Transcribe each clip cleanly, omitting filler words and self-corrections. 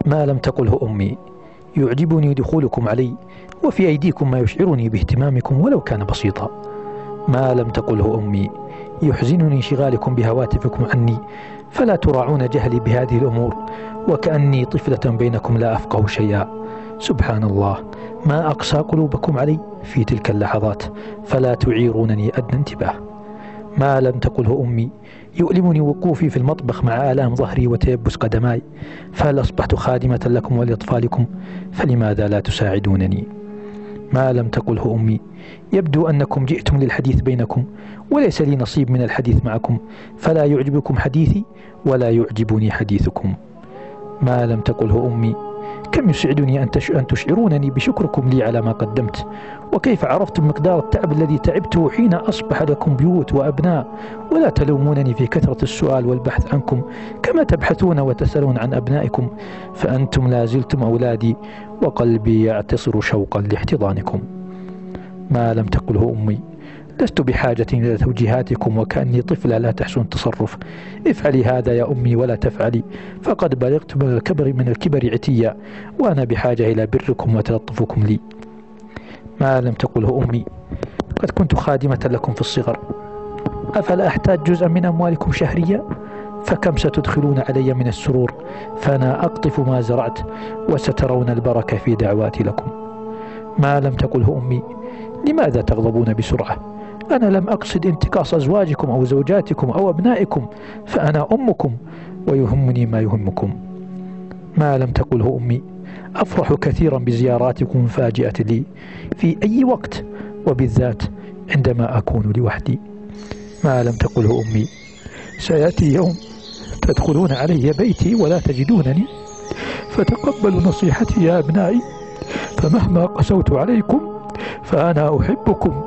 ما لم تقله أمي يعجبني دخولكم علي، وفي أيديكم ما يشعرني باهتمامكم ولو كان بسيطا. ما لم تقله أمي يحزنني انشغالكم بهواتفكم عني، فلا تراعون جهلي بهذه الأمور، وكأني طفلة بينكم لا أفقه شيئا. سبحان الله، ما أقسى قلوبكم علي في تلك اللحظات، فلا تعيرونني أدنى انتباه. ما لم تقله أمي يؤلمني وقوفي في المطبخ مع آلام ظهري وتيبس قدماي، فهل أصبحت خادمة لكم ولأطفالكم؟ فلماذا لا تساعدونني؟ ما لم تقله أمي يبدو أنكم جئتم للحديث بينكم، وليس لي نصيب من الحديث معكم، فلا يعجبكم حديثي ولا يعجبني حديثكم. ما لم تقله أمي كم يسعدني أن تشعرونني بشكركم لي على ما قدمت، وكيف عرفتم مقدار التعب الذي تعبته حين أصبح لكم بيوت وأبناء، ولا تلومونني في كثرة السؤال والبحث عنكم كما تبحثون وتسألون عن أبنائكم، فأنتم لا زلتم أولادي، وقلبي يعتصر شوقا لاحتضانكم. ما لم تقله أمي لست بحاجة إلى توجيهاتكم، وكأني طفلة لا تحسن التصرف. افعلي هذا يا أمي ولا تفعلي، فقد بلغت من الكبر عتيا، وأنا بحاجة إلى بركم وتلطفكم لي. ما لم تقله أمي قد كنت خادمة لكم في الصغر، أفلا أحتاج جزءا من أموالكم شهريا؟ فكم ستدخلون علي من السرور، فأنا أقطف ما زرعت، وسترون البركة في دعواتي لكم. ما لم تقله أمي لماذا تغضبون بسرعة؟ أنا لم أقصد انتقاص أزواجكم أو زوجاتكم أو أبنائكم، فأنا أمكم ويهمني ما يهمكم. ما لم تقله أمي أفرح كثيرا بزياراتكم المفاجئة لي في أي وقت، وبالذات عندما أكون لوحدي. ما لم تقله أمي سيأتي يوم تدخلون علي بيتي ولا تجدونني، فتقبلوا نصيحتي يا أبنائي، فمهما قسوت عليكم فأنا أحبكم،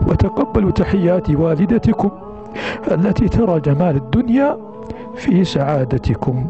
وتقبلوا تحيات والدتكم التي ترى جمال الدنيا في سعادتكم.